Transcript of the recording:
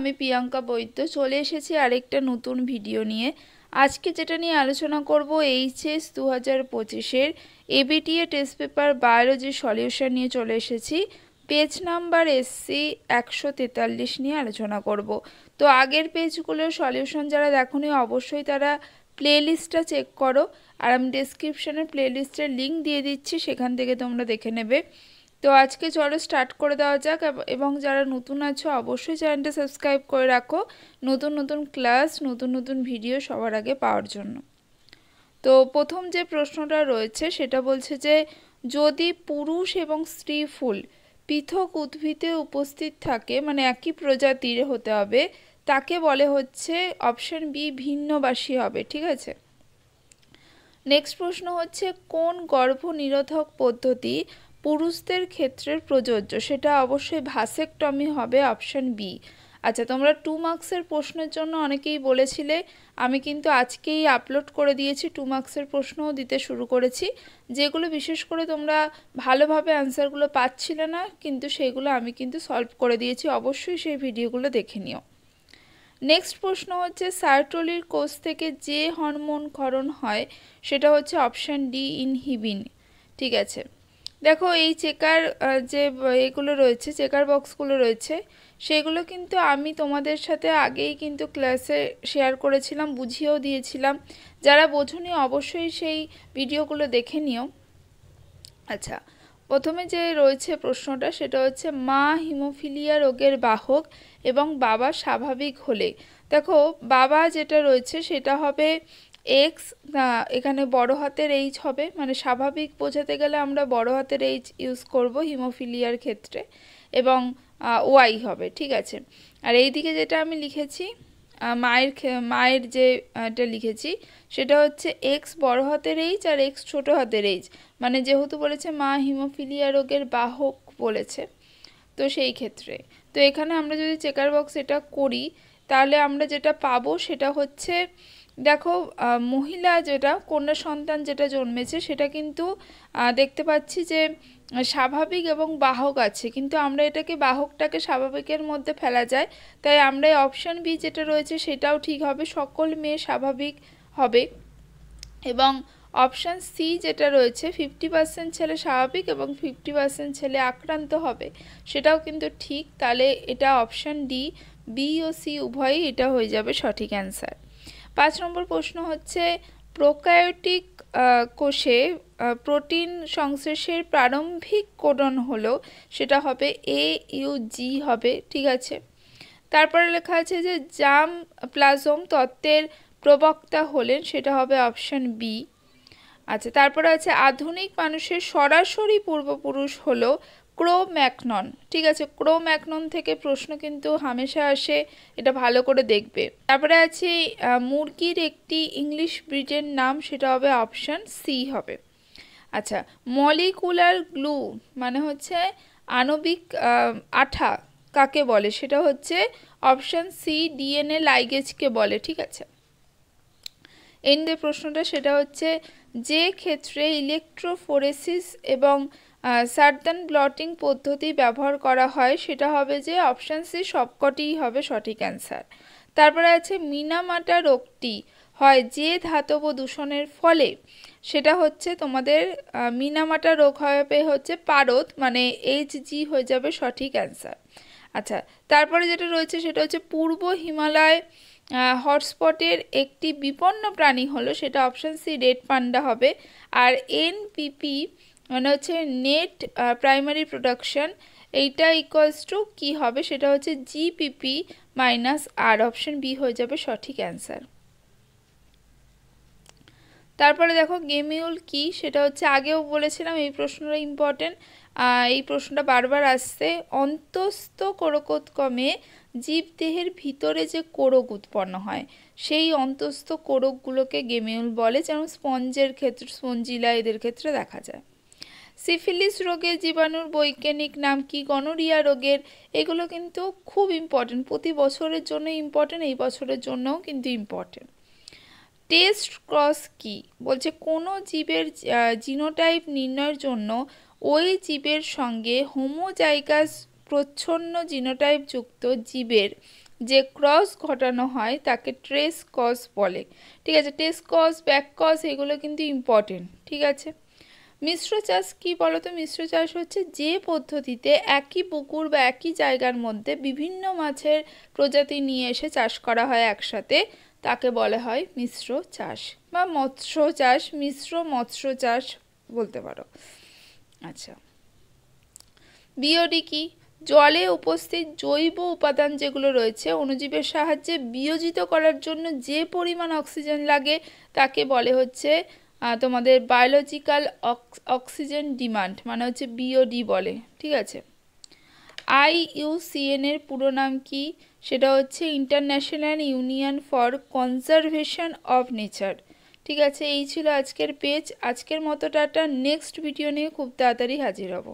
আমি প্রিয়াঙ্কা বৈদ্য চলে এসেছি আরেকটা নতুন ভিডিও নিয়ে। আজকে যেটা নিয়ে আলোচনা করব এইচএস 2025-এর ABTA test paper biology solution নিয়ে চলে এসেছি। পেজ নাম্বার এসসি 143 নিয়ে আলোচনা করব। তো আগের পেজগুলোর সলিউশন যারা দেখোনি অবশ্যই তারা প্লেলিস্টটা চেক করো, আর আমি ডেসক্রিপশনে প্লেলিস্টের লিঙ্ক দিয়ে দিচ্ছি, সেখান থেকে তোমরা দেখে নেবে। তো আজকে চলো স্টার্ট করে দেওয়া যাক, এবং যারা নতুন আছো অবশ্যই চ্যানেলটা সাবস্ক্রাইব করে রাখো নতুন নতুন ক্লাস নতুন নতুন ভিডিও সবার আগে পাওয়ার জন্য। তো প্রথম যে প্রশ্নটা রয়েছে সেটা বলছে যে যদি পুরুষ এবং স্ত্রী ফুল পৃথক উদ্ভিদে উপস্থিত থাকে, মানে একই প্রজাতির হতে হবে, তাকে বলে হচ্ছে অপশন বি ভিন্নবাসী হবে। ঠিক আছে, নেক্সট প্রশ্ন হচ্ছে কোন গর্ভনিরোধক পদ্ধতি পুরুষদের ক্ষেত্রে প্রযোজ্য, সেটা অবশ্যই ভাসেকটমি হবে, অপশন বি। আচ্ছা, তোমরা 2 মার্কসের প্রশ্নের জন্য অনেকেই বলেছিলে, আমি কিন্তু আজকেই আপলোড করে দিয়েছি, 2 মার্কসের প্রশ্নও দিতে শুরু করেছি। যেগুলো বিশেষ করে তোমরা ভালোভাবে অ্যান্সারগুলো পাচ্ছিলে না, কিন্তু সেইগুলো আমি কিন্তু সলভ করে দিয়েছি, অবশ্যই সেই ভিডিওগুলো দেখে নিও। নেক্সট প্রশ্ন হচ্ছে সার্টোলির কোষ থেকে যে হরমোন ক্ষরণ হয় সেটা হচ্ছে অপশান ডি ইনহিবিন। ঠিক আছে, দেখো এই চেকার যে এগুলো রয়েছে, চেকার বক্সগুলো রয়েছে, সেগুলো কিন্তু আমি তোমাদের সাথে আগেই কিন্তু ক্লাসে শেয়ার করেছিলাম, বুঝিয়েও দিয়েছিলাম। যারা বোঝোনি অবশ্যই সেই ভিডিওগুলো দেখে নিও। আচ্ছা, প্রথমে যে রয়েছে প্রশ্নটা সেটা হচ্ছে মা হিমোফিলিয়া রোগের বাহক এবং বাবা স্বাভাবিক হলে, দেখো বাবা যেটা রয়েছে সেটা হবে এক্স, এখানে বড় হাতের এইচ হবে, মানে স্বাভাবিক বোঝাতে গেলে আমরা বড় হাতের এইচ ইউজ করব হিমোফিলিয়ার ক্ষেত্রে, এবং ওয়াই হবে। ঠিক আছে, আর এই দিকে যেটা আমি লিখেছি মায়ের যে এটা লিখেছি সেটা হচ্ছে এক্স বড় হাতের এইচ আর এক্স ছোট হাতের এইচ, মানে যেহেতু বলেছে মা হিমোফিলিয়া রোগের বাহক বলেছে, তো সেই ক্ষেত্রে তো এখানে আমরা যদি চেকার বক্স এটা করি তাহলে আমরা যেটা পাবো সেটা হচ্ছে, দেখো মহিলা যেটা কন্যা সন্তান যেটা জন্মেছে সেটা কিন্তু দেখতে পাচ্ছি যে স্বাভাবিক এবং বাহক আছে, কিন্তু আমরা এটাকে বাহকটাকে স্বাভাবিকের মধ্যে ফেলা যায়, তাই আমরা অপশান বি যেটা রয়েছে সেটাও ঠিক হবে, সকল মেয়ে স্বাভাবিক হবে। এবং অপশান সি যেটা রয়েছে 50% ছেলে স্বাভাবিক এবং 50% ছেলে আক্রান্ত হবে, সেটাও কিন্তু ঠিক, তাহলে এটা অপশান ডি, বি ও সি উভয়ই এটা হয়ে যাবে সঠিক অ্যান্সার। 5 নম্বর প্রশ্ন হচ্ছে প্রোক্যারিওটিক কোষে প্রোটিন সংশ্লেষের প্রারম্ভিক কোডন হলো, সেটা হবে এ ইউ জি হবে। ঠিক আছে, তারপরে লেখা আছে যে জার্ম প্লাজম তত্ত্বের প্রবক্তা হলেন, সেটা হবে অপশন বি। আচ্ছা, তারপরে আছে আধুনিক মানুষের সরাসরি পূর্বপুরুষ হলো ক্রো ম্যাকনন। ঠিক আছে, ক্রো ম্যাকনন থেকে প্রশ্ন কিন্তু হামেশা আসে, এটা ভালো করে দেখবে। তারপরে আছে মুরগির একটি ইংলিশ ব্রিডের নাম, সেটা হবে অপশন সি হবে। আচ্ছা, মলিকুলার গ্লু মানে হচ্ছে আণবিক আঠা কাকে বলে, সেটা হচ্ছে অপশন সি ডিএনএ লাইগেজকে বলে। ঠিক আছে, এন্ড যে প্রশ্নটা সেটা হচ্ছে যে ক্ষেত্রে ইলেকট্রোফোরেসিস এবং সার্দান ব্লটিং পদ্ধতি ব্যবহার করা হয় সেটা হবে যে অপশান সি সবকটিই হবে সঠিক অ্যান্সার। তারপরে আছে মিনামাটা রোগটি হয় যে ধাতব দূষণের ফলে, সেটা হচ্ছে তোমাদের মিনামাটা রোগ হবে হচ্ছে পারদ, মানে এইচ জি হয়ে যাবে সঠিক অ্যান্সার। আচ্ছা, তারপরে যেটা রয়েছে সেটা হচ্ছে পূর্ব হিমালয় হটস্পটের একটি বিপন্ন প্রাণী হলো, সেটা অপশান সি রেড পান্ডা হবে। আর এনপিপি মানে হচ্ছে নেট প্রাইমারি প্রোডাকশন, এইটা ইকুয়ালস টু কী হবে, সেটা হচ্ছে জিপিপি মাইনাস আর, অপশান বি হয়ে যাবে সঠিক অ্যান্সার। তারপরে দেখো গেমিউল কি, সেটা হচ্ছে আগেও বলেছিলাম এই প্রশ্নটা ইম্পর্টেন্ট, এই প্রশ্নটা বারবার আসছে। অন্তস্থ কোরকোৎকমে জীবদেহের ভিতরে যে কোরক উৎপন্ন হয় সেই অন্তস্থ কোরকগুলোকে গেমিউল বলে, যেমন স্পঞ্জের ক্ষেত্রে স্পঞ্জিলা এদের ক্ষেত্রে দেখা যায়। সিফিলিস রোগের জীবাণুর বৈজ্ঞানিক নাম কি, গনোরিয়া রোগের, এগুলো কিন্তু খুব ইম্পর্টেন্ট, প্রতি বছরের জন্য ইম্পর্টেন্ট, এই বছরের জন্যও কিন্তু ইম্পর্টেন্ট। টেস্ট ক্রস কি বলছে, কোনো জীবের জিনোটাইপ নির্ণয়ের জন্য ওই জীবের সঙ্গে হোমোজাইগাস প্রচ্ছন্ন জিনোটাইপ যুক্ত জীবের যে ক্রস ঘটানো হয় তাকে ট্রেস কজ বলে। ঠিক আছে, ট্রেস কজ, ব্যাক কজ এগুলো কিন্তু ইম্পর্টেন্ট। ঠিক আছে, মিশ্র চাষ কি বলতো? মিশ্র চাষ হচ্ছে যে পদ্ধতিতে একই পুকুর বা একই জায়গার মধ্যে বিভিন্ন মাছের প্রজাতি নিয়ে এসে চাষ করা হয় একসাথে, তাকে বলা হয় মিশ্র চাষ বা মৎস্য চাষ, মিশ্র মৎস্য চাষ বলতে পারো। আচ্ছা, বিওডি কি? জলে উপস্থিত জৈব উপাদান যেগুলো রয়েছে অণুজীবের সাহায্যে বিয়োজিত করার জন্য যে পরিমাণ অক্সিজেন লাগে তাকে বলে হচ্ছে তোমাদের বায়োলজিক্যাল অক্সিজেন ডিমান্ড, মানে হচ্ছে বিওডি বলে। ঠিক আছে, IUCN এর পুরো নাম কি? সেটা হচ্ছে international union for conservation of nature. ঠিক আছে, এই ছিল আজকের পেজ। আজকের মতো টাটা, নেক্সট ভিডিও নিয়ে খুব তাড়াতাড়ি হাজির হব।